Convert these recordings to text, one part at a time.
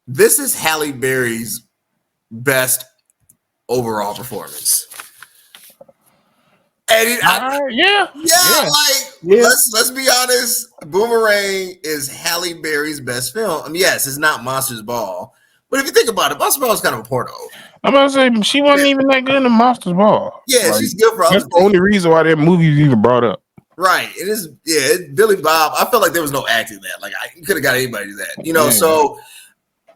This is Halle Berry's best overall performance. And yeah. let's be honest. Boomerang is Halle Berry's best film. I mean, yes, it's not Monsters Ball, but if you think about it, Monsters Ball is kind of a porno. I'm about to say she wasn't even that good in Monsters Ball. Yeah, she's good for that's the only reason why that movie was even brought up. Right. It is. Yeah, Billy Bob. I felt like there was no acting that. Like I could have got anybody to that. So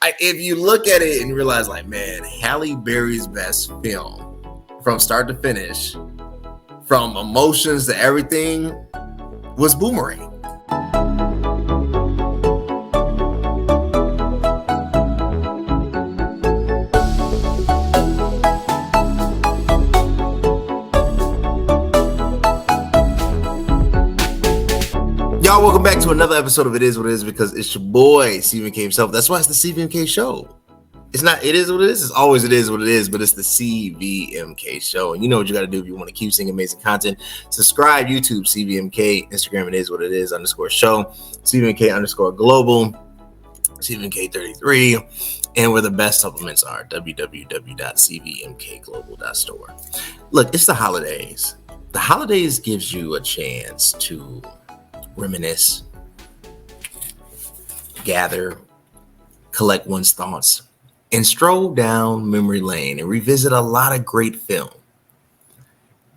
if you look at it and realize, like, man, Halle Berry's best film from start to finish, from emotions to everything, was Boomerang. Y'all, welcome back to another episode of It Is What It Is, because it's your boy, Stephen K himself. That's why it's the CVMK show. It's not It Is What It Is. It's always It Is What It Is, but it's the CVMK show. And you know what you got to do if you want to keep seeing amazing content. Subscribe, YouTube, CVMK, Instagram, It Is What It Is _show, CVMK _global, CVMK33, and where the best supplements are, www.cvmkglobal.store. Look, it's the holidays. The holidays gives you a chance to reminisce, gather, collect one's thoughts, and stroll down memory lane and revisit a lot of great film.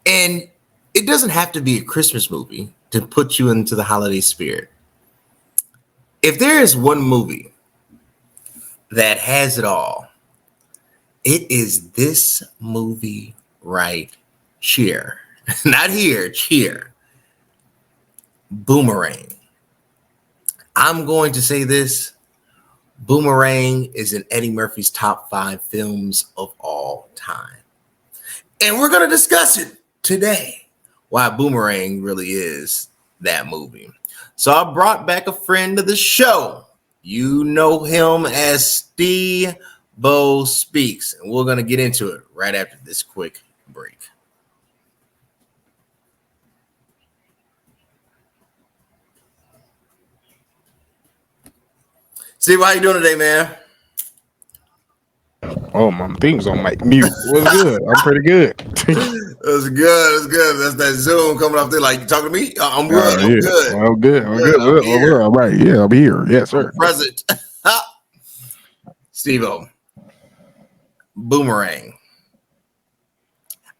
And it doesn't have to be a Christmas movie to put you into the holiday spirit. If there is one movie that has it all, it is this movie right here. Not here, cheer. Boomerang. I'm going to say this. Boomerang is in Eddie Murphy's top 5 films of all time. And we're going to discuss it today, why Boomerang really is that movie. So I brought back a friend of the show. You know him as Steve Bo Speaks. And we're going to get into it right after this quick break. Steve, how you doing today, man? Oh, my thing's on my mute. What's good? I'm pretty good. That's good. That's that Zoom coming up there. Like, you talking to me? I'm good. I'm good. All right. Yeah, I'm here. Yes, sir. I'm present. Steve-O. Boomerang.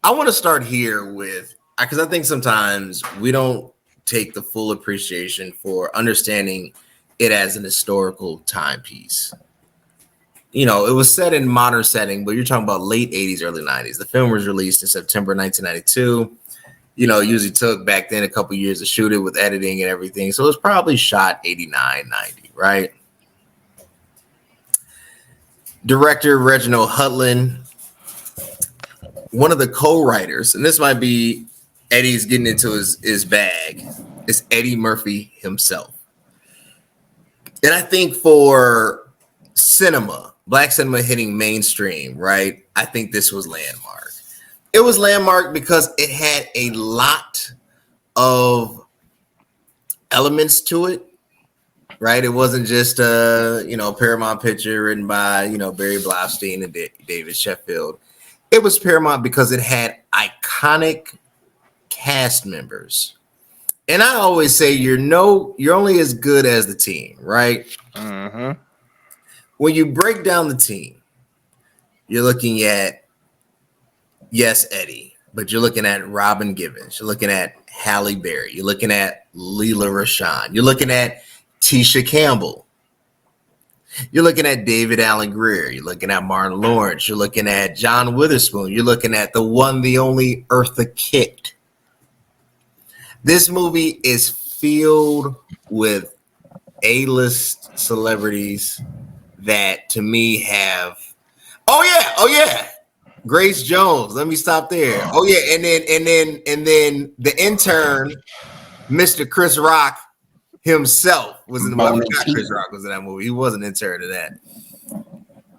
I want to start here with, because I think sometimes we don't take the full appreciation for understanding it as an historical timepiece. You know, it was set in modern setting, but you're talking about late 80s, early 90s. The film was released in September 1992. You know, it usually took back then a couple years to shoot it with editing and everything. So it was probably shot 89, 90, right? Director Reginald Hudlin, one of the co-writers, and this might be Eddie's getting into his bag, is Eddie Murphy himself. And I think for cinema, black cinema hitting mainstream, right? I think this was landmark. It was landmark because it had a lot of elements to it, right? It wasn't just a, Paramount picture written by, Barry Blaustein and David Sheffield. It was Paramount because it had iconic cast members. And I always say you're only as good as the team, right? Mm-hmm. When you break down the team, you're looking at, yes, Eddie, but you're looking at Robin Givens. You're looking at Halle Berry. You're looking at Lela Rochon. You're looking at Tisha Campbell. You're looking at David Allen Greer. You're looking at Martin Lawrence. You're looking at John Witherspoon. You're looking at the one, the only Eartha Kitt. This movie is filled with A-list celebrities that, to me, have. Oh yeah, Grace Jones. Let me stop there. Oh yeah, and then the intern, Mr. Chris Rock himself was in the movie. Chris Rock was in that movie. He was an intern in that.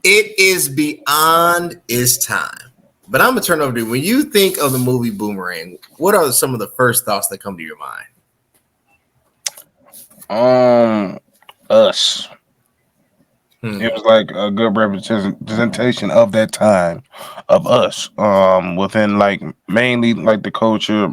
It is beyond its time. But I'm gonna turn over to you. When you think of the movie Boomerang, what are some of the first thoughts that come to your mind? Us. It was like a good representation of that time of us. Within like mainly like the culture.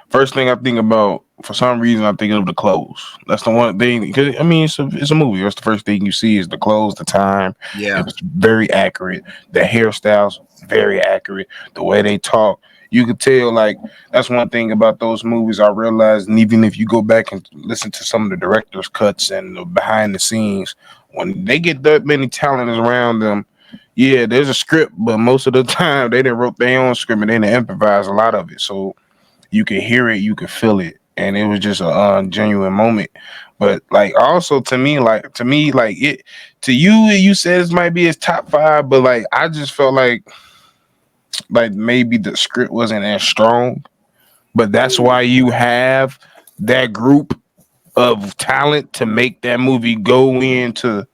First thing I think about, for some reason, I'm thinking of the clothes. That's the one thing. Because I mean, it's a movie. That's the first thing you see is the clothes, the time. It Yeah. was very accurate. The hairstyles very accurate. The way they talk. You could tell, like, that's one thing about those movies I realized, and even if you go back and listen to some of the director's cuts and the behind the scenes, when they get that many talents around them, yeah, there's a script, but most of the time they didn't wrote their own script and they didn't improvise a lot of it. So you can hear it, you can feel it, and it was just a genuine moment. But like also to me, like it to you, you said this might be his top five, but like I just felt like maybe the script wasn't as strong, but that's why you have that group of talent to make that movie go into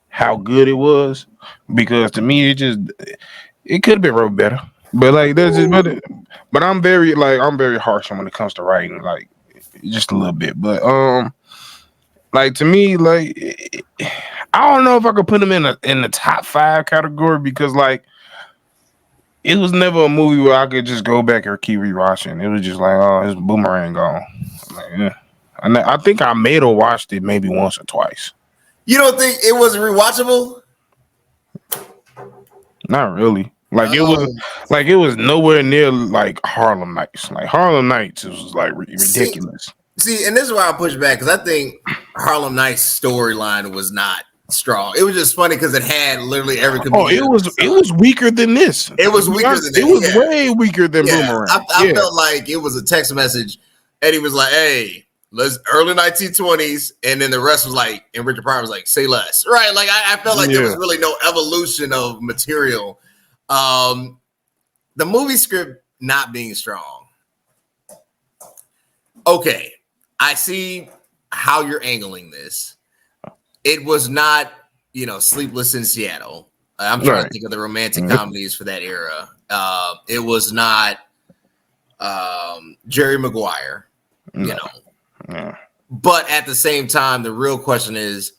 how good it was. Because to me, it could have been wrote better. But like there's just but I'm very harsh when it comes to writing, like just a little bit. But like to me, like I don't know if I could put him in the top five category because like it was never a movie where I could just go back or keep rewatching. It was just like, oh, it's Boomerang gone. Like, yeah. And I think I may have watched it maybe once or twice. You don't think it was rewatchable? Not really. Oh, Like it was nowhere near like Harlem Nights. Like Harlem Nights was like see, ridiculous. see, and this is why I push back because I think Harlem Nights storyline was not strong. It was just funny because it had literally every Oh, comedian. it was weaker than this. It To was be weaker honest, than it that. was Yeah, way weaker than yeah. Boomerang. I Yeah. felt like it was a text message. Eddie was like, "Hey, let's early 1920s," and then the rest was like, and Richard Pryor was like, "Say less." Right? Like I felt like there Yeah. was really no evolution of material. Um, the movie script not being strong. Okay, I see how you're angling this. It was not, Sleepless in Seattle. I'm trying to Right. think of the romantic Mhm. comedies for that era. It was not Jerry Maguire, you No. know. Yeah. But at the same time, the real question is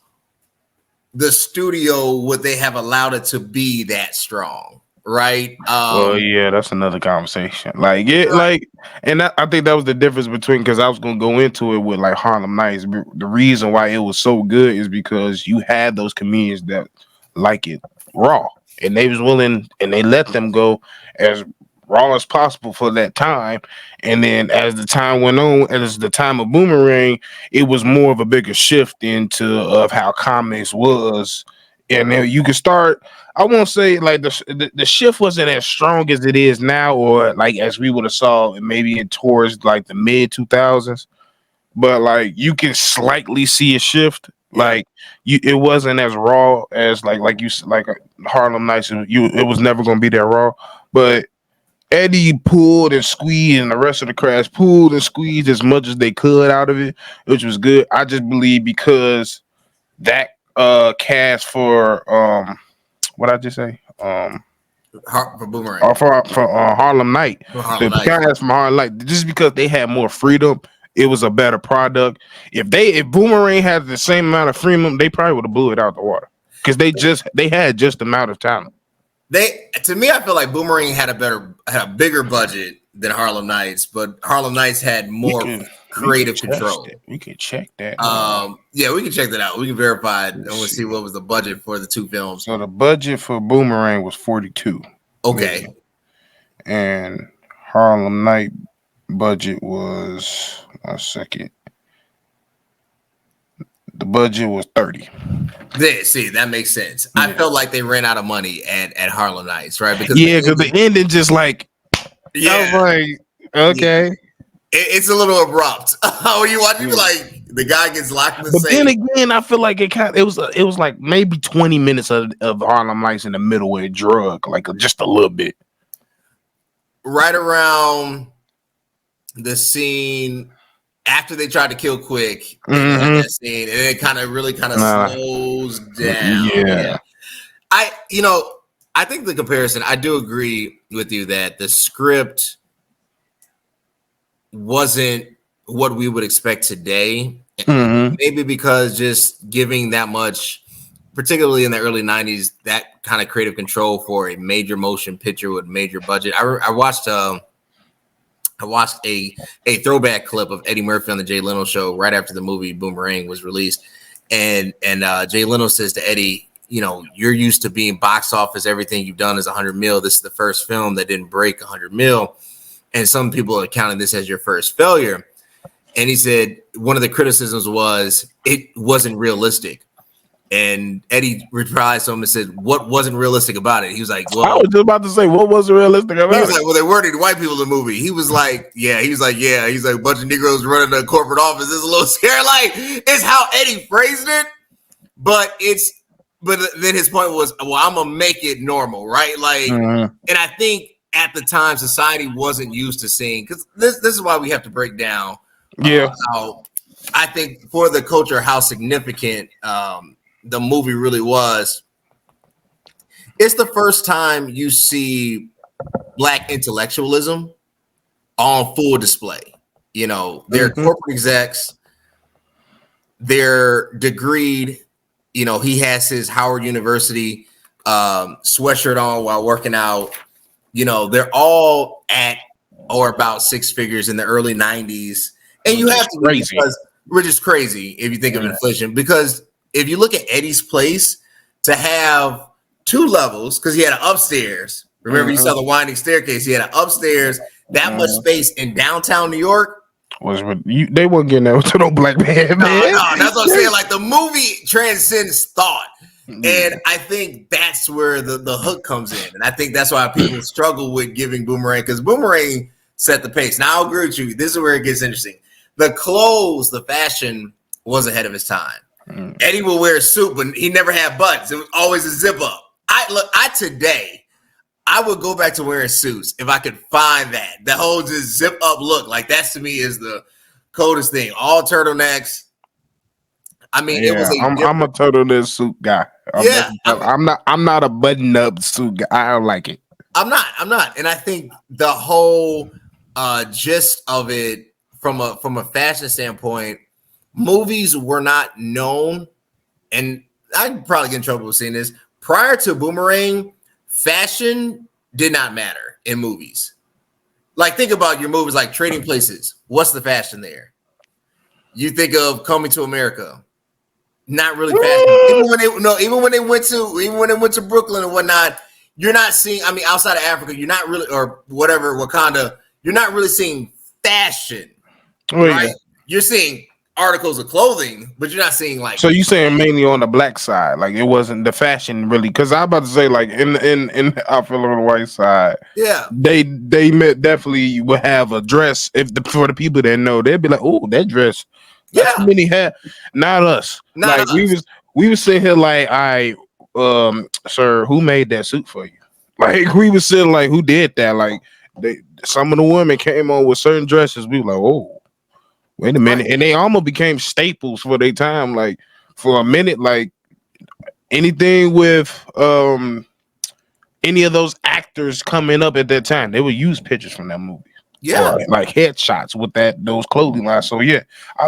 the studio, would they have allowed it to be that strong? Right? Well, yeah, that's another conversation. Like it, Right. like, and I think that was the difference between because I was gonna go into it with like Harlem Nights. The reason why it was so good is because you had those comedians that like it raw, and they was willing, and they let them go as raw as possible for that time. And then as the time went on, as the time of Boomerang, it was more of a bigger shift into of how comics was, and then you could start. I won't say like the shift wasn't as strong as it is now, or like as we would have saw maybe in towards like the mid 2000s. But like you can slightly see a shift. Yeah. Like it wasn't as raw as like Harlem Nights. It was never gonna be that raw. But Eddie pulled and squeezed, and the rest of the cast pulled and squeezed as much as they could out of it, which was good. I just believe because that cast for what I just say For Boomerang. for Harlem Night, For Harlem the Nights. guys from Harlem Night, just because they had more freedom, it was a better product. If Boomerang had the same amount of freedom, they probably would have blew it out the water because they had just the amount of talent. To me, I feel like Boomerang had a bigger budget than Harlem Nights, but Harlem Nights had more We can creative test control. it. We can check that. Hold on. Yeah, we can check that out. We can verify it and Let's we'll see see. what was the budget for the two films. So the budget for Boomerang was 42 Okay. million, and Harlem Night budget was 1 second. The budget was 30. See, that makes sense. I felt like they ran out of money at Harlem Nights, right? Because Yeah, because the ending just like I was like, yeah. okay. It's a little abrupt. When you watch, you be like, the guy gets locked in the But then safe. again, I feel like it was like maybe 20 minutes of Harlem Nights in the middle where it drug, like just a little bit. Right around the scene after they tried to kill Quick, they had that scene, and it really slows down. Yeah. I think the comparison, I do agree with you that the script wasn't what we would expect today. Mhm. Maybe because just giving that much particularly in the early 90s, that kind of creative control for a major motion picture with major budget. I watched a throwback clip of Eddie Murphy on the Jay Leno show right after the movie Boomerang was released. And Jay Leno says to Eddie, you know, you're used to being box office. Everything you've done is 100 mil. This is the first film that didn't break 100 mil. And some people are counting this as your first failure. And he said one of the criticisms was it wasn't realistic. And Eddie replied to him and said, what wasn't realistic about it? He was like, well, I was just about to say, what wasn't realistic about it? He was like, well, there weren't any white people in the movie. He was like, yeah. He's like, a bunch of Negroes running a corporate office. It's a little scary. Like, it's how Eddie phrased it. But then his point was, well, I'm going to make it normal, right? Like, and I think at the time, society wasn't used to seeing, because this is why we have to break down how I think for the culture, how significant the movie really was. It's the first time you see Black intellectualism on full display. You know, they're corporate execs, they're degreed. You know, he has his Howard University sweatshirt on while working out. You know, they're all at or about six figures in the early 90s. And you have to be, because we're just crazy if you think of inflation, because if you look at Eddie's place, to have two levels, because he had an upstairs. Remember, you saw the winding staircase. He had an upstairs, that much space in downtown New York. They weren't getting that to no black man. No, that's what I'm saying. Like, the movie transcends thought. And I think that's where the hook comes in. And I think that's why people struggle with giving Boomerang, because Boomerang set the pace. Now, I'll agree with you. This is where it gets interesting. The clothes, the fashion was ahead of his time. Eddie will wear a suit, but he never had buttons. It was always a zip up. I would go back to wearing suits if I could find that. The whole just zip up look. Like, that to me is the coldest thing. All turtlenecks. I mean, it was I'm a turtleneck suit guy. I'm not a button up suit guy. I don't like it. I'm not. And I think the whole gist of it from a fashion standpoint, movies were not known, and I'd probably get in trouble with saying this. Prior to Boomerang, fashion did not matter in movies. Like, think about your movies like Trading Places. What's the fashion there? You think of Coming to America. Not really fashion. Even when they went to Brooklyn and whatnot, you're not seeing, I mean, outside of Africa, you're not really, or whatever, Wakanda, you're not really seeing fashion. Right? Yeah. You're seeing articles of clothing, but you're not seeing, like. So you saying mainly on the black side, like it wasn't the fashion really? Because I'm about to say, like, in I feel on the white side, they definitely would have a dress. For the people that know, they'd be like, oh, that dress. That's many had. Not us. Not like us. We was sitting here like, sir, who made that suit for you? Like, we was sitting like, who did that? Like, some of the women came on with certain dresses. We were like, oh. Wait a minute, and they almost became staples for their time. Like, for a minute, like anything with any of those actors coming up at that time, they would use pictures from that movie. Yeah, or like headshots with those clothing lines. So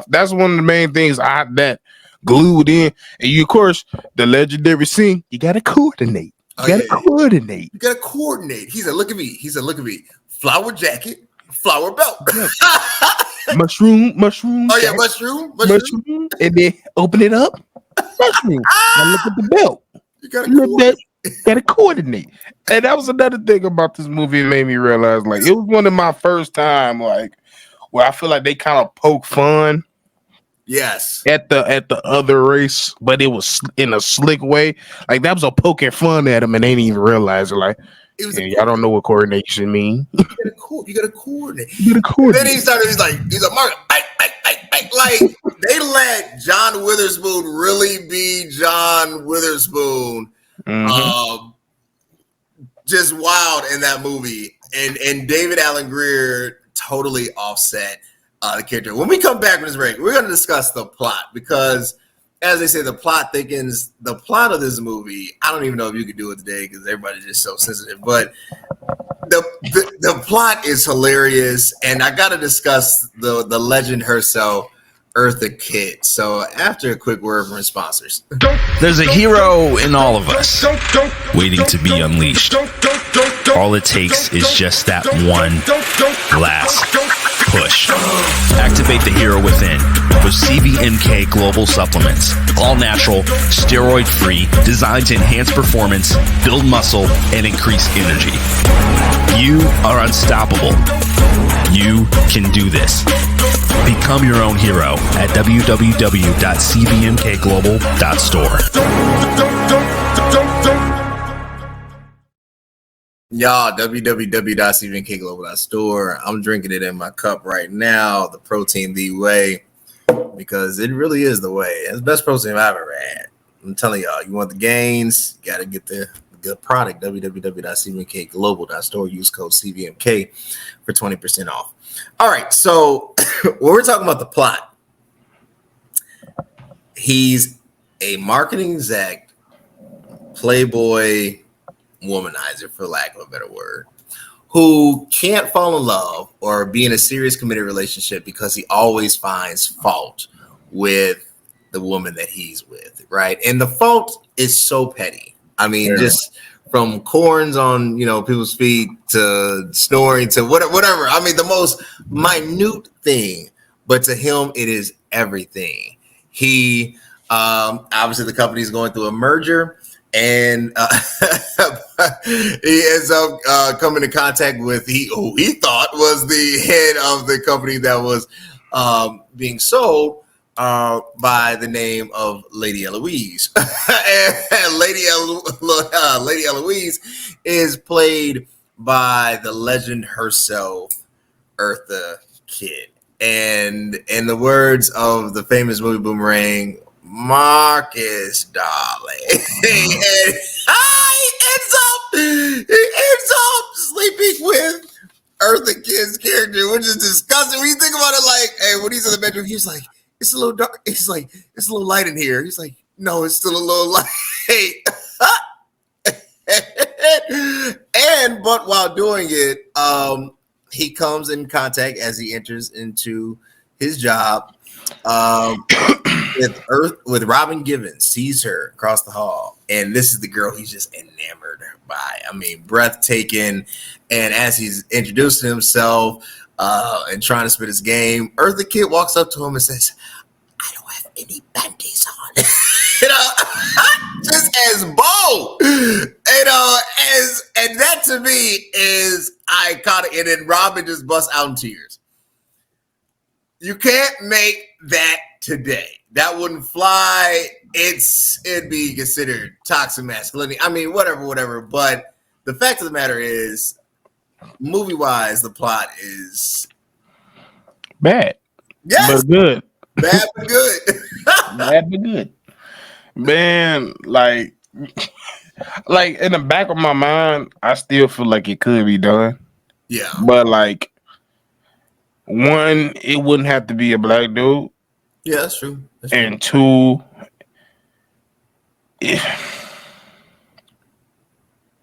that's one of the main things that glued in. And you, of course, the legendary scene. You gotta coordinate. You gotta coordinate. He said, "Look at me." Flower jacket, flower belt. Mushroom. Oh yeah, mushroom. And then open it up. Mushroom. Now look at the belt. You gotta coordinate. And that was another thing about this movie that made me realize, like, it was one of my first time, like, where I feel like they kind of poke fun. Yes. At the other race, but it was in a slick way. Like, that was a poking fun at them, and they didn't even realize it. Like, I don't know what coordination mean. You gotta coordinate. Then he's like, Mark, like, they let John Witherspoon really be John Witherspoon. Just wild in that movie. And David Alan Grier totally offset the character. When we come back from this break, we're gonna discuss the plot, because as they say, the plot thickens. The plot of this movie, I don't even know if you could do it today because everybody's just so sensitive. But the plot is hilarious, and I got to discuss the legend herself, Eartha Kitt. So after a quick word from our sponsors. There's a hero in all of us waiting to be unleashed. All it takes is just that one last push. Activate the hero within with CVMK Global Supplements. All natural, steroid-free, designed to enhance performance, build muscle, and increase energy. You are unstoppable. You can do this. Become your own hero at www.cvmkglobal.store. Y'all, www.cvmkglobal.store. I'm drinking it in my cup right now, the protein the way, because it really is the way. It's the best protein I've ever had. I'm telling y'all, you want the gains, you got to get the good product, www.cvmkglobal.store. Use code CVMK for 20% off. All right, so when we're talking about the plot, he's a marketing exec, playboy, womanizer, for lack of a better word, who can't fall in love or be in a serious committed relationship because he always finds fault with the woman that he's with, right? And the fault is so petty. I mean, just from corns on, people's feet to snoring to whatever. I mean, the most minute thing, but to him, it is everything. He, obviously the company's going through a merger, and he ends up coming in contact with who he thought was the head of the company that was being sold, by the name of Lady Eloise. And Lady Eloise is played by the legend herself, Eartha Kitt. And in the words of the famous movie Boomerang, Marcus, darling. He ends up sleeping with Eartha Kitt's character, which is disgusting. When you think about it, like, hey, when he's in the bedroom, he's like, it's a little dark. He's like, it's a little light in here. He's like, no, it's still a little light. But while doing it, he comes in contact as he enters into his job with Robin Givens, sees her across the hall, and this is the girl he's just enamored by. I mean, breathtaking. And as he's introducing himself and trying to spit his game, Eartha Kitt walks up to him and says, "I don't have any panties on." Just as bold, and that to me is iconic. And then Robin just busts out in tears. You can't make that today. That wouldn't fly. It'd be considered toxic masculinity. I mean, whatever. But the fact of the matter is, movie-wise, the plot is bad. Yes, but good. Bad but good. Bad but good. Man, like in the back of my mind, I still feel like it could be done. Yeah. But like, one, it wouldn't have to be a black dude. Yeah, that's true. And two, it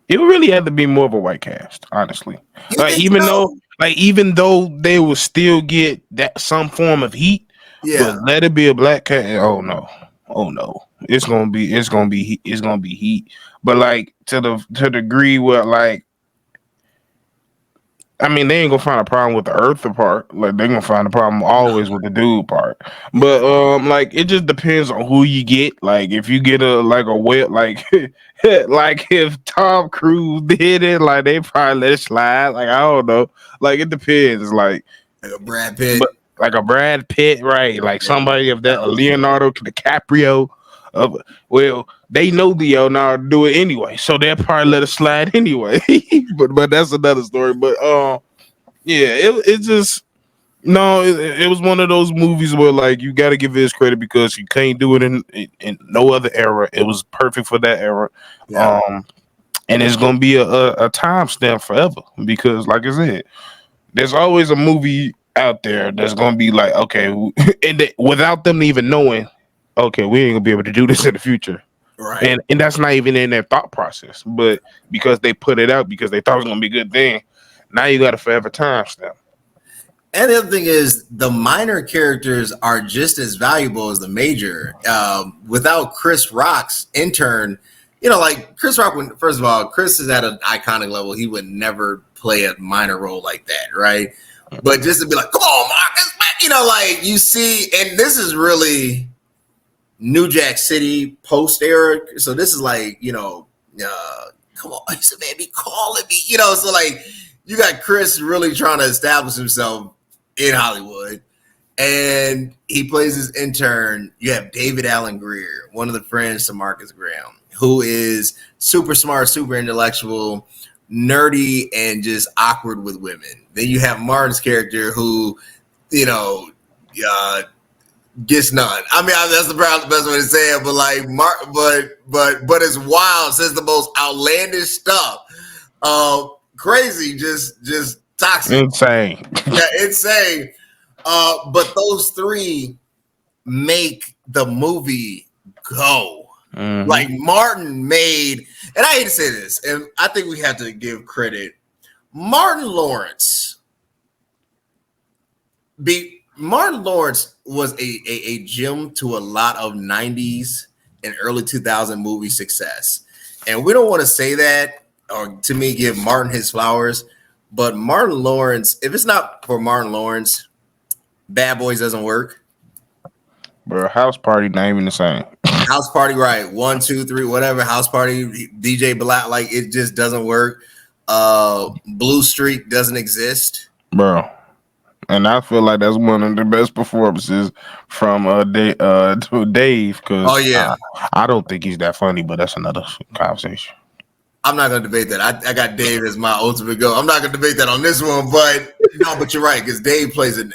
really had to be more of a white cast, honestly. Even though they will still get that some form of heat, but let it be a black cast. Oh no, it's gonna be heat. But like to the degree where, like, I mean, they ain't gonna find a problem with the Eartha part. Like, they're gonna find a problem always with the dude part. But like, it just depends on who you get. Like, if you get like if Tom Cruise did it, like, they probably let it slide. Like, I don't know. Like, it depends. Like a Brad Pitt. But like a Brad Pitt, right? Like somebody of that, Leonardo DiCaprio. Well, they know Leonardo do it anyway, so they'll probably let it slide anyway. but that's another story. But it just it was one of those movies where, like, you got to give it his credit because you can't do it in no other era. It was perfect for that era. Yeah. And it's gonna be a timestamp forever because, like I said, there's always a movie out there that's gonna be like, okay, and without them even knowing, okay, we ain't gonna be able to do this in the future, right? And that's not even in their thought process, but because they put it out because they thought it was gonna be a good thing, now you got a forever timestamp. And the other thing is the minor characters are just as valuable as the major. Without Chris Rock's intern, like Chris Rock, first of all, Chris is at an iconic level. He would never play a minor role like that, right? But just to be like, come on, Marcus, like you see, and this is really New Jack City post era. So this is like, come on, he said, man, be calling me, so like you got Chris really trying to establish himself in Hollywood, and he plays his intern. You have David Allen Greer, one of the friends to Marcus Graham, who is super smart, super intellectual, nerdy, and just awkward with women. Then you have Martin's character who, gets none. I mean, that's probably the best way to say it, but like but it's wild, says the most outlandish stuff. Crazy, just toxic. Insane. Yeah, insane. But those three make the movie go. Mm-hmm. Like Martin made, and I hate to say this, and I think we have to give credit. Martin Lawrence was a gem to a lot of 90s and early 2000 movie success. And we don't want to say that, or to me, give Martin his flowers. But Martin Lawrence, if it's not for Martin Lawrence, Bad Boys doesn't work. Bro, House Party not even the same. House Party, right? 1, 2, 3, whatever. House Party, DJ Black, like it just doesn't work. Blue Streak doesn't exist, bro. And I feel like that's one of the best performances from Dave. Because oh yeah, I don't think he's that funny, but that's another conversation. I'm not gonna debate that. I got Dave as my ultimate goal. I'm not gonna debate that on this one, but no, but you're right because Dave plays it.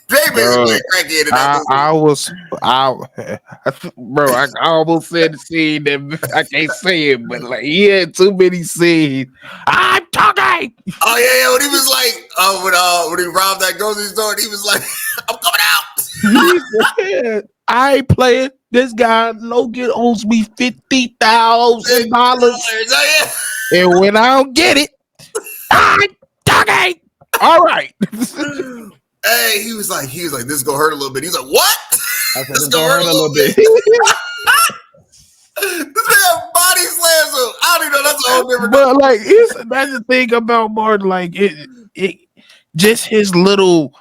Dave is a crackhead in that movie. I almost said the scene that I can't say it, but like he had too many scenes. I'm talking. Oh yeah, when he was like, when he robbed that grocery store, and he was like, I'm coming out. He said, I ain't playing. This guy Logan owes me $50,000. Oh, yeah. And when I don't get it, I'm talking. All right. Hey, he was like, this is gonna hurt a little bit. He's like, what? This is gonna hurt a little bit. This man body slams him. I don't even know. That's a whole different. But like, that's the thing about Martin. Like, it just his little.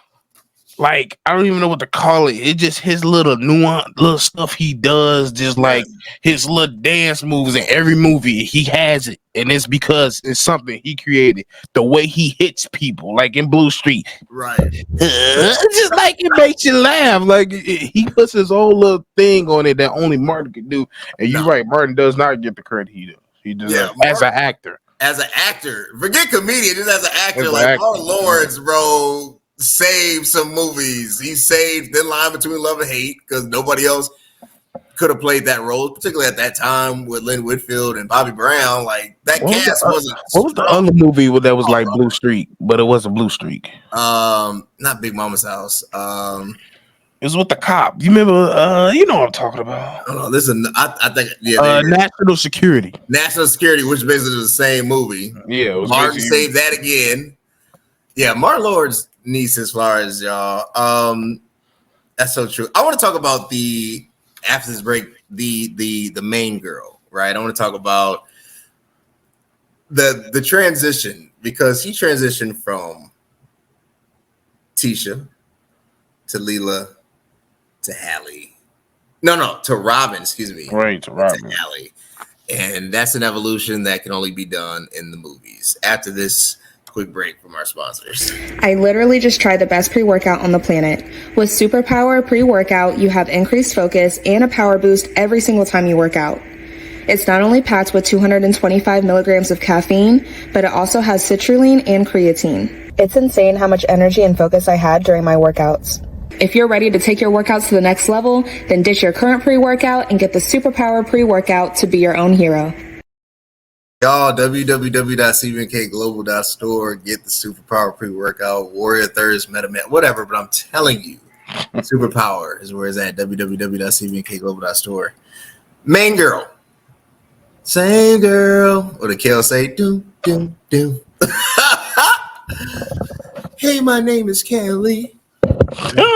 Like, I don't even know what to call it. It's just his little nuance, little stuff he does, just like his little dance moves in every movie. He has it. And it's because it's something he created. The way he hits people, like in Blue Street. Right. It's just like it makes you laugh. Like, he puts his own little thing on it that only Martin can do. And you're right, Martin does not get the credit he does. He does as an actor. As an actor. Forget comedian, just as an actor. Like, Martin Lawrence, bro, saved some movies. He saved Thin Line Between Love and Hate because nobody else could have played that role, particularly at that time with Lynn Whitfield and Bobby Brown. Like that cast wasn't. What was the other movie that was like Blue Streak, but it wasn't Blue Streak? Not Big Mama's House. It was with the cop. You remember? You know what I'm talking about. Oh, listen, I think National Security. National Security, which basically was the same movie. Yeah, it was Martin saved that again. Yeah, Martin Lawrence needs his flowers, y'all. That's so true. I want to talk about after this break, the main girl, right? I want to talk about the transition because he transitioned from Tisha to Lela to Halle. No, to Robin, excuse me. Right, to Robin. To Halle. And that's an evolution that can only be done in the movies. After this quick break from our sponsors. I literally just tried the best pre-workout on the planet. With Superpower pre-workout, you have increased focus and a power boost every single time you work out. It's not only packed with 225 milligrams of caffeine, but it also has citrulline and creatine. It's insane how much energy and focus I had during my workouts. If you're ready to take your workouts to the next level, then ditch your current pre-workout and get the Superpower pre-workout to be your own hero. Y'all, www.cbnkglobal.store. Get the Superpower pre-workout, Warrior Thirst, MetaMan, whatever. But I'm telling you, Superpower is where it's at. www.cbnkglobal.store. Main girl, same girl. Or the Kel say, doom, doom, doom. Hey, my name is Kelly. You can't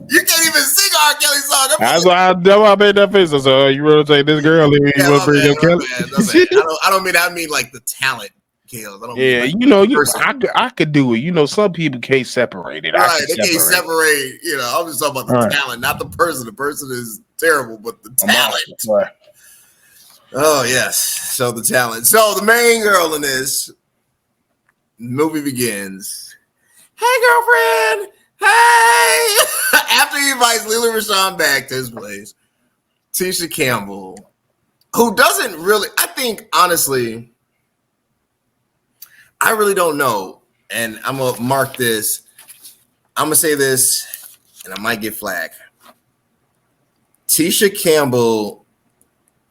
even sing R. Kelly song. That's why I made that face. So you want to take this girl and you want to bring up Kelly? I don't mean I mean like the talent kills. I don't mean like I could do it. You know, some people can't separate it. Right, they can't separate. You know, I'm just talking about the talent, not the person. The person is terrible, but the talent. Right. Oh yes, so the talent. So the main girl in this movie begins. Hey, girlfriend. Hey! After he invites Lela Rochon back to his place, Tisha Campbell, who doesn't really, I think, honestly, I really don't know. And I'm going to mark this. I'm going to say this, and I might get flack. Tisha Campbell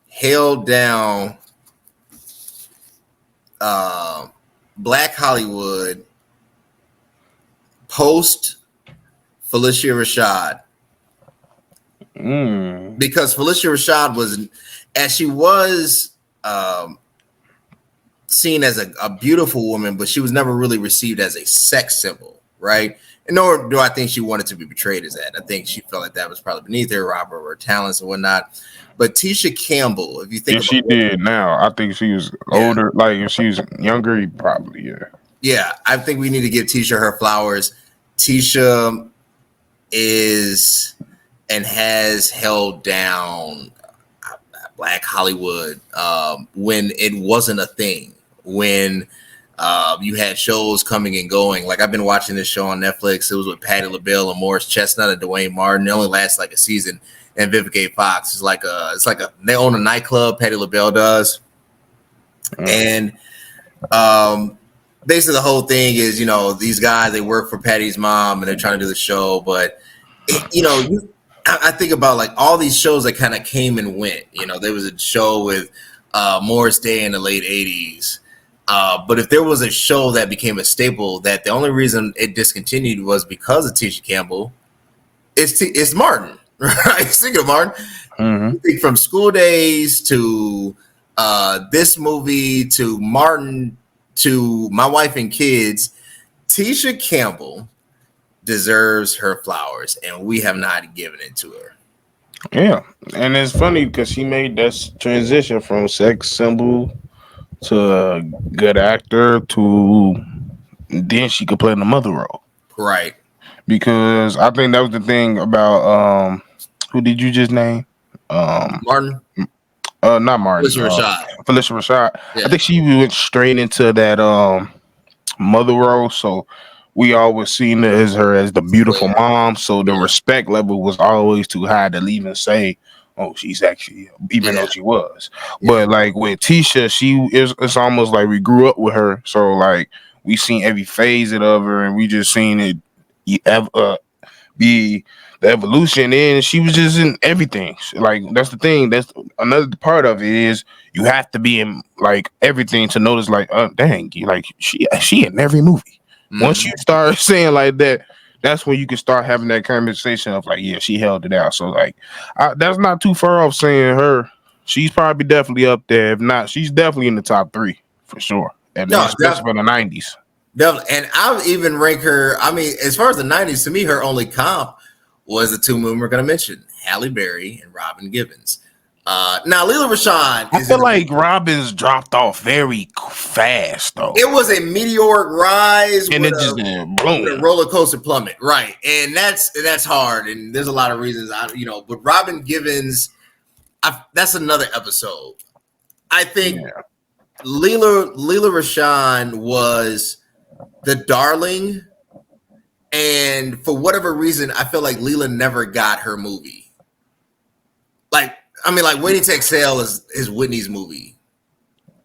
held down Black Hollywood post Felicia Rashad, because Felicia Rashad was, as she was seen as a beautiful woman, but she was never really received as a sex symbol, right? And nor do I think she wanted to be portrayed as that. I think she felt like that was probably beneath her, rob her talents and whatnot. But Tisha Campbell, if you think, she did now, I think she was older. Like if she was younger, probably yeah. I think we need to give Tisha her flowers. Tisha is and has held down Black Hollywood when it wasn't a thing, when you had shows coming and going. Like I've been watching this show on Netflix. It was with Patti LaBelle and Morris Chestnut and Dwayne Martin. It only lasts like a season. And Vivica A. Fox is like they own a nightclub. Patti LaBelle does. And basically the whole thing is, you know, these guys, they work for Patty's mom and they're trying to do the show, but I think about like all these shows that kind of came and went. You know, there was a show with Morris Day in the late 80s. But if there was a show that became a staple, that the only reason it discontinued was because of Tisha Campbell, it's Martin, right? Speaking of Martin, from School Days to this movie to Martin to My Wife and Kids, Tisha Campbell deserves her flowers, and we have not given it to her. Yeah, and it's funny because she made that transition from sex symbol to a good actor to then she could play in the mother role. Right. Because I think that was the thing about who did you just name? Martin? Not Martin. Felicia Rashad. Yeah. I think she went straight into that mother role. So we always seen her as the beautiful mom. So the respect level was always too high to even say, oh, she's actually, even though she was. But like with Tisha, it's almost like we grew up with her. So like we seen every phase of her, and we just seen it be the evolution. And she was just in everything. Like that's the thing. That's another part of it is you have to be in like everything to notice. Like, dang, like she in every movie. Once you start saying like that, that's when you can start having that conversation of like, yeah, she held it out. So like, that's not too far off saying her. She's probably definitely up there. If not, she's definitely in the top 3 for sure. And especially for the 90s. Definitely. And I would even rank her. I mean, as far as the 90s, to me, her only comp was the two women we're going to mention, Halle Berry and Robin Givens. Now, Lela Rochon. I feel like Robin's dropped off very fast, though. It was a meteoric rise, and it just with a roller coaster plummet, right? And that's hard, and there's a lot of reasons, But Robin Givens, that's another episode. I think Lela Rochon was the darling, and for whatever reason, I feel like Lela never got her movie. Like Waiting to Exhale is Whitney's movie,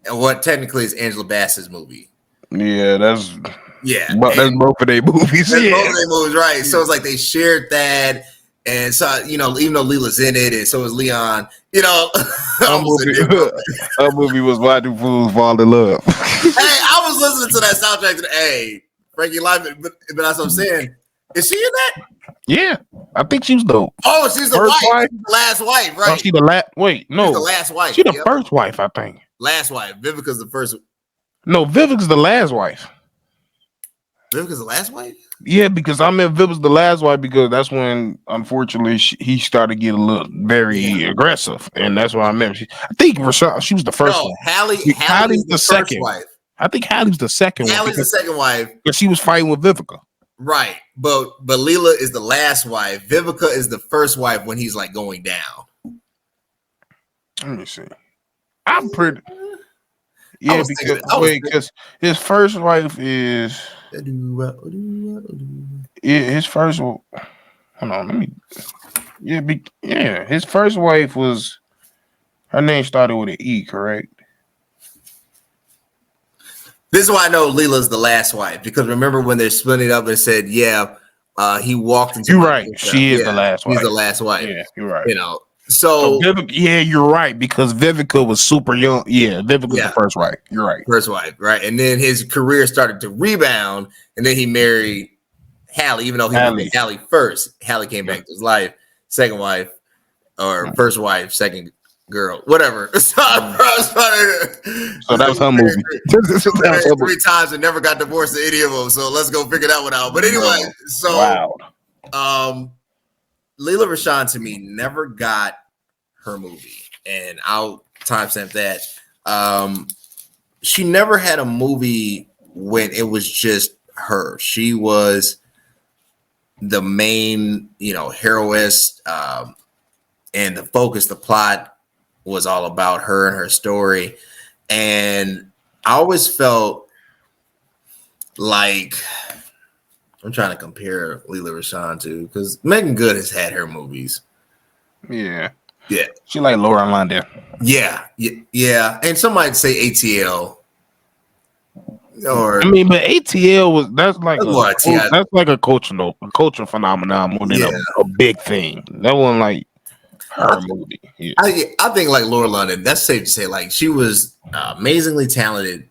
and what technically is Angela Bassett's movie. Yeah, that's both of their movies. Both of their movies, right? So it's like they shared that, and so even though Lela's in it, and so is Leon. Our movie was Why Do Fools Fall in Love? Hey, I was listening to that soundtrack today. Hey, Frankie Lyman, but that's what I'm saying. Is she in that? Yeah, I think she was the. Oh, she's the wife. She's the last wife, right? Oh, she the last. Wait, no, she's the last wife. She the first wife, I think. Last wife. Vivica's the first. No, Vivica's the last wife. Vivica's the last wife? Yeah, because I mean, Viv was the last wife because that's when, unfortunately, he started getting a little very aggressive, and that's why I meant. I think Rashawn, she was the first No, one. Halle Hallie's is the the first second. wife. I think Hallie's the second one Hallie's the second wife. because she was fighting with Vivica. Right. But Lela is the last wife. Vivica is the first wife when he's like going down. Let me see. I'm pretty. Yeah, because his first wife is. Yeah, his first. Hold on, let me. Yeah, his first wife was. Her name started with an E, correct? This is why I know Leela's the last wife, because remember when they're splitting up and said, he walked into. You're right. She is the last wife. She's the last wife. Yeah, you're right. You know, so Vivica, yeah, you're right, because Vivica was super young. Yeah, Vivica's the first wife. You're right. First wife, right? And then his career started to rebound, and then he married Halle, even though he married Halle first. Halle came back to his life, second wife, or first wife, second girl, whatever. So that was her movie. 3 times and never got divorced to any of them. So let's go figure that one out. But anyway, Lela Rochon to me never got her movie, and I'll timestamp that. She never had a movie when it was just her. She was the main, heroess, and the focus, the plot was all about her and her story. And I always felt like I'm trying to compare Lela Rochon to, because Megan Good has had her movies. Yeah. She like Laura London. Yeah. And some might say ATL. Or but ATL that's like a cultural phenomenon more than a big thing. That wasn't like her movie. Yeah. I think like Laura London, that's safe to say, like she was amazingly talented,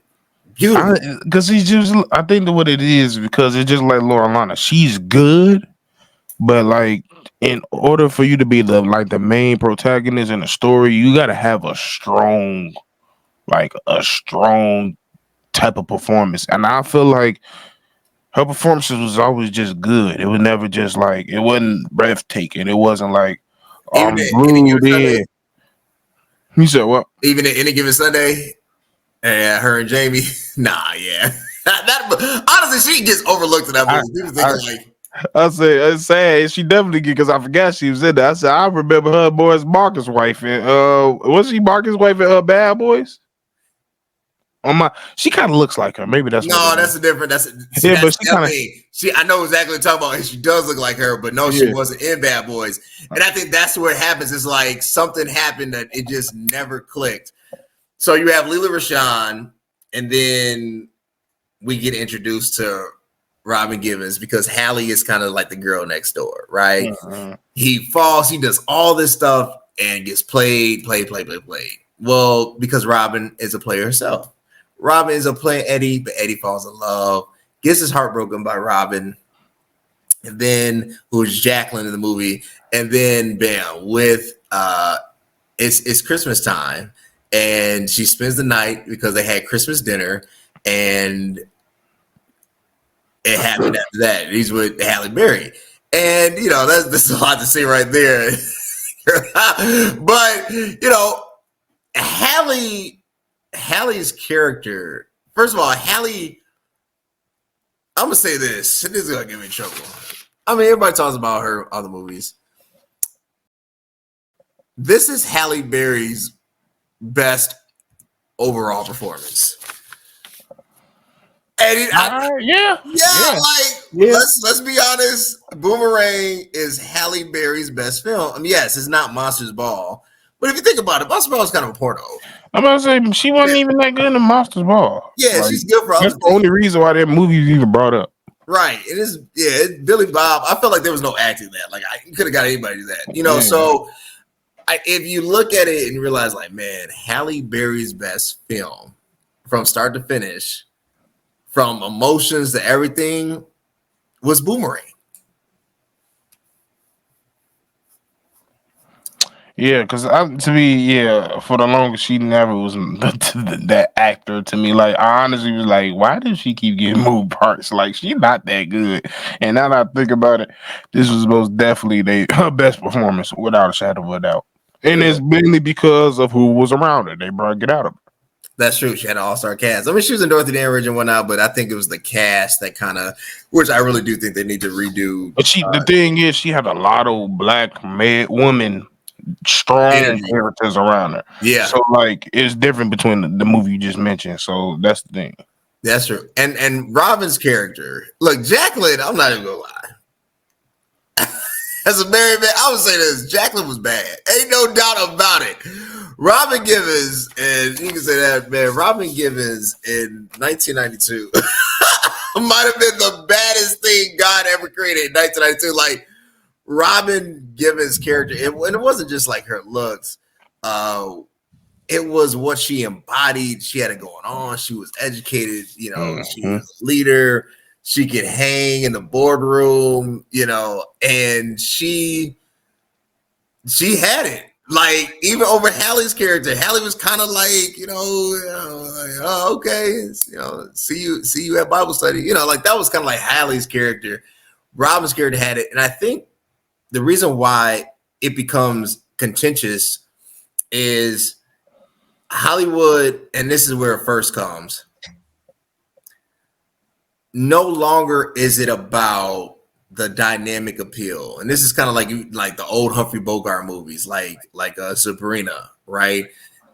beautiful. Because I think that what it is, because it's just like Laura London. She's good, but like in order for you to be the main protagonist in a story, you got to have a strong type of performance. And I feel like her performances was always just good. It was never just like, it wasn't breathtaking. It wasn't like, glued in. You said what? Even at Any Given Sunday, her and Jamie. Nah, yeah. that honestly, she gets overlooked in that movie. People think I say it's sad. She definitely get, because I forgot she was in there. I said I remember her boy's Marcus' wife, and was she Marcus' wife in Bad Boys? She kind of looks like her. Maybe that's that's a different. But I know exactly what you're talking about, and she does look like her, but no, she wasn't in Bad Boys. And I think that's where it happens. It's like something happened that it just never clicked. So you have Lela Rochon, and then we get introduced to Robin Givens, because Halle is kind of like the girl next door, right? He falls, he does all this stuff and gets played. Well, because Robin is a player herself. Robin is a player Eddie, but Eddie falls in love, gets his heart broken by Robin, and then who's Jacqueline in the movie, and then bam, with it's Christmas time, and she spends the night because they had Christmas dinner, and it happened after that. He's with Halle Berry, and that's a lot to say right there. But Halle's character, first of all, Halle, I'm gonna say this is gonna get me in trouble. I mean, everybody talks about her other movies. This is Halle Berry's best overall performance. And let's be honest. Boomerang is Halle Berry's best film. I mean, yes, it's not Monsters Ball, but if you think about it, Monsters Ball is kind of a porno. I'm about to say she wasn't even that good in Monsters Ball. Yeah, she's good for that's the only reason why that movie was even brought up. Right. It is. Yeah, it's Billy Bob. I felt like there was no acting that. Like I could have got anybody to that. So if you look at it and you realize, like, man, Halle Berry's best film from start to finish, from emotions to everything, was Boomerang. Yeah, because to me, yeah, for the longest, she never was that actor to me. Like, I honestly was like, why does she keep getting moved parts? Like, she's not that good. And now that I think about it, this was most definitely her best performance, without a shadow of a doubt. And Yeah. it's mainly because of who was around her. They brought it out of her. That's true. She had an all-star cast. I mean, she was in Dorothy Dandridge and whatnot, but I think it was the cast that kind of, which I really do think they need to redo. But the thing is, she had a lot of black women, strong Energy. characters around her. Yeah. So, like, it's different between the movie you just mentioned. So that's the thing. That's true. And Robin's character, look, Jacqueline, I'm not even gonna lie. As a married man, I would say this: Jacqueline was bad. Ain't no doubt about it. Robin Givens, and you can say that, man. Robin Givens in 1992 might have been the baddest thing God ever created in 1992. Like Robin Givens' character, and it wasn't just like her looks. It was what she embodied. She had it going on. She was educated. You know, she was a leader. She could hang in the boardroom. You know, and she had it. Like even over Halle's character, Halle was kind of like, like, oh, okay, see you at Bible study. Like that was kind of like Halle's character. Robin's character had it, and I think the reason why it becomes contentious is Hollywood, and this is where it first comes. No longer is it about the dynamic appeal, and this is kind of like the old Humphrey Bogart movies, like Sabrina, right?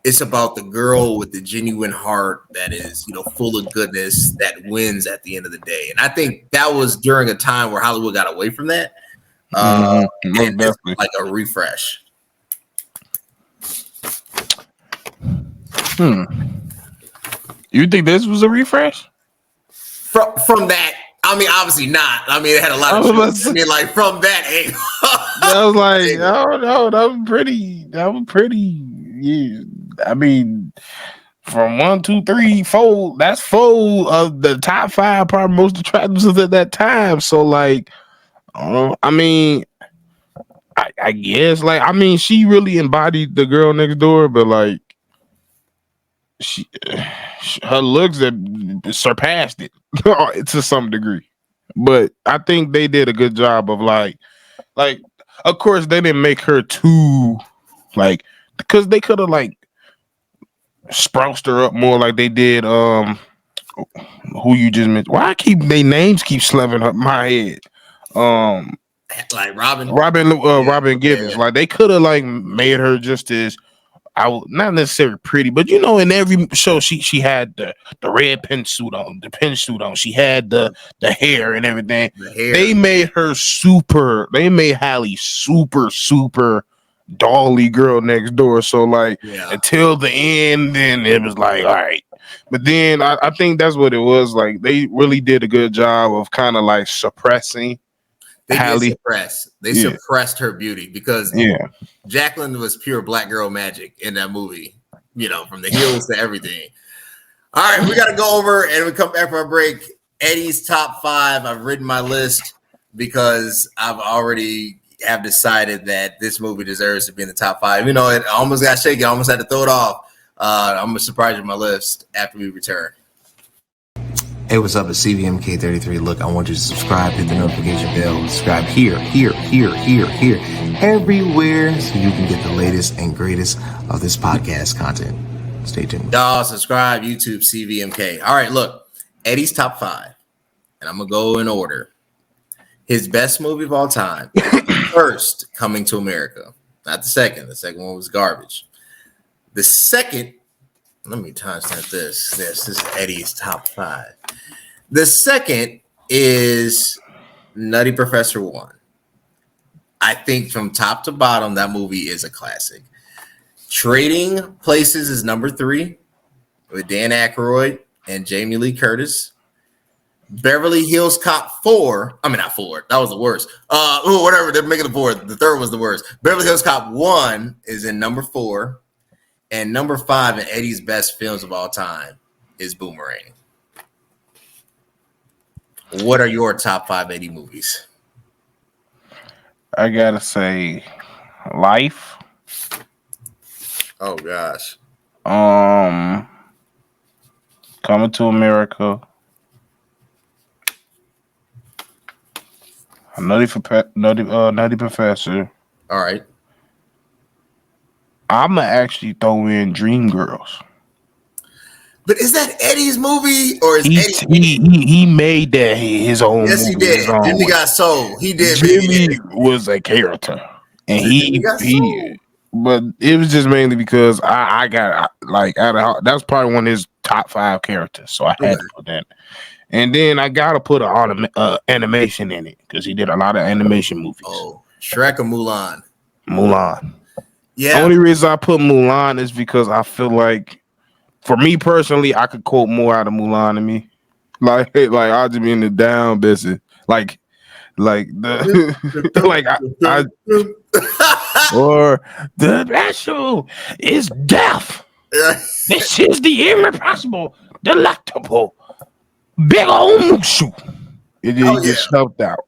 It's about the girl with the genuine heart that is, full of goodness that wins at the end of the day. And I think that was during a time where Hollywood got away from that. And it's like a refresh. You think this was a refresh? From that, I mean, obviously not. I mean, it had a lot of truth. I mean, like from that angle. I was like, oh no, that was pretty. Yeah. I mean, from 1, 2, 3, 4, that's 4 of the top 5 probably most attractive at that time. So like, I mean, I guess like, I mean, she really embodied the girl next door, but like, her looks that surpassed it to some degree. But I think they did a good job of like, of course they didn't make her too like, because they could have like sprouced her up more like they did who you just mentioned. Why their names keep slaving up my head? Like Robin Givens. Yeah. Like they could have like made her just as not necessarily pretty, but in every show she had the red pantsuit on. She had the hair and everything. They made her they made Halle super dolly girl next door. So like until the end, then it was like, all right. But then I think that's what it was. Like they really did a good job of kind of like suppressing Halle. They suppressed her beauty because Jacqueline was pure black girl magic in that movie, from the heels to everything. All right, we got to go over and we come back from a break. Eddie's top 5. I've written my list because I've already have decided that this movie deserves to be in the top 5. It almost got shaky. I almost had to throw it off. I'm going to surprise you with my list after we return. Hey, what's up? It's CVMK33. Look, I want you to subscribe, hit the notification bell, subscribe here, everywhere, so you can get the latest and greatest of this podcast content. Stay tuned. Y'all subscribe, YouTube, CVMK. All right, look, Eddie's top 5, and I'm going to go in order. His best movie of all time, first, Coming to America. Not the second. The second one was garbage. The second, let me timestamp this. This is Eddie's top 5. The second is Nutty Professor 1. I think from top to bottom, that movie is a classic. Trading Places is number 3 with Dan Aykroyd and Jamie Lee Curtis. Beverly Hills Cop 4. I mean, not 4. That was the worst. Whatever. They're making the 4. The third was the worst. Beverly Hills Cop 1 is in number 4. And number 5 in Eddie's best films of all time is Boomerang. What are your top 5 Eddie movies? I gotta say Life, Oh gosh. Coming to America. Nutty Professor. All right. I'ma actually throw in Dreamgirls. But is that Eddie's movie or is Eddie? He made that his own Yes, movie. he did. His own Jimmy way. got sold. He did. Jimmy was a character, and Jimmy got sold. but it was just mainly because I got like that was probably one of his top 5 characters, so I had to put that. And then I gotta put an animation in it because he did a lot of animation movies. Oh, Shrek or Mulan? Mulan. Yeah. The only reason I put Mulan is because I feel like, for me personally, I could quote more out of Mulan than me. Like I'll just be in the down business. Like the or the special is death. This is the irrepressible, delectable, big old mushu. It gets stuffed out.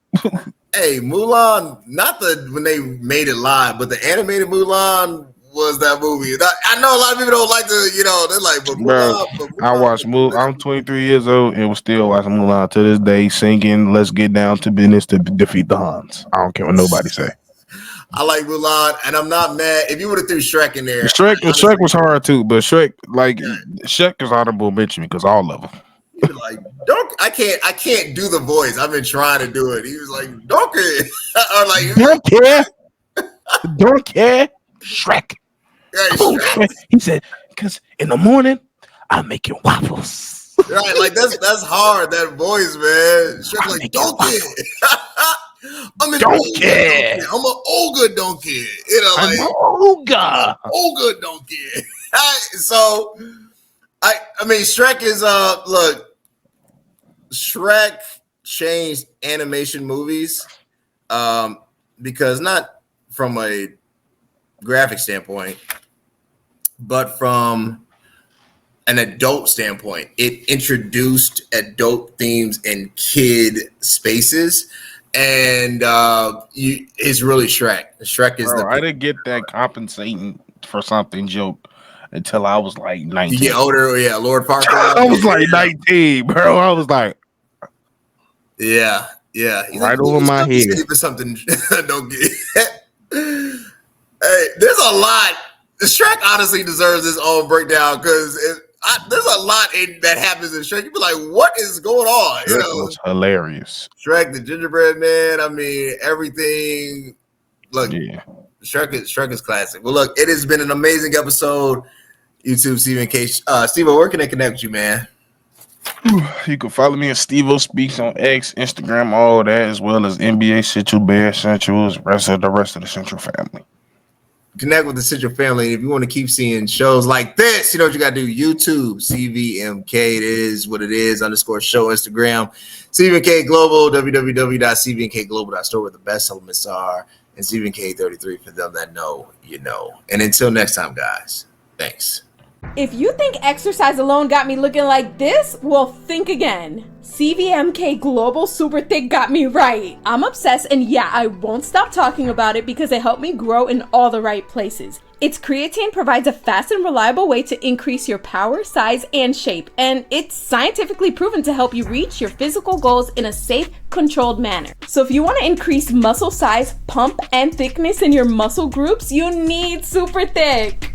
Hey, Mulan, not when they made it live, but the animated Mulan was that movie. I know a lot of people don't like to, they're like, but Mulan. I watched Mulan. I'm 23 years old and was still watching Mulan to this day, singing "Let's get down to business to defeat the Huns." I don't care what nobody say. I like Mulan, and I'm not mad. If you would have threw Shrek in there, Shrek was hard too, but Shrek is honorable mention because all of them. He was like, I can't do the voice. I've been trying to do it. He was like, don't care. Or like, don't care. Shrek. Yeah, Shrek. He said, because in the morning I'm making waffles. Right, like that's hard. That voice, man. Shrek like, don't care. Don't care. I'm an ogre. Don't care. I'm an ogre. Ogre don't care. So, I mean, Shrek is look. Shrek changed animation movies because not from a graphic standpoint, but from an adult standpoint. It introduced adult themes in kid spaces, and it's really Shrek. Shrek is I didn't get that compensating for something joke until I was like 19. You get older, yeah, Lord Farquaad. I was like 19, bro. I was like, yeah. He's right over my head. For something don't get. Hey, there's a lot. Shrek honestly deserves his own breakdown because there's a lot that happens in Shrek. You be like, what is going on? It was hilarious. Shrek, the gingerbread man. I mean, everything. Look, Shrek is classic. Well, look, it has been an amazing episode. YouTube, Stephen K. Steve-O, where can they connect with you, man? You can follow me at Steve-O Speaks on X, Instagram, all that, as well as NBA Central, Bear Centrals, the rest of the Central family. Connect with the Central family. If you want to keep seeing shows like this, you know what you got to do. YouTube, CVMK. It is what it is, _show. Instagram, CVMK Global, www.cvmkglobal.store, where the best elements are, and CVMK33 for them that know, you know. And until next time, guys, thanks. If you think exercise alone got me looking like this, well, think again. CVMK Global Super Thick got me right. I'm obsessed, and yeah, I won't stop talking about it because it helped me grow in all the right places. Its creatine provides a fast and reliable way to increase your power, size, and shape, and it's scientifically proven to help you reach your physical goals in a safe, controlled manner. So if you want to increase muscle size, pump, and thickness in your muscle groups, you need Super Thick.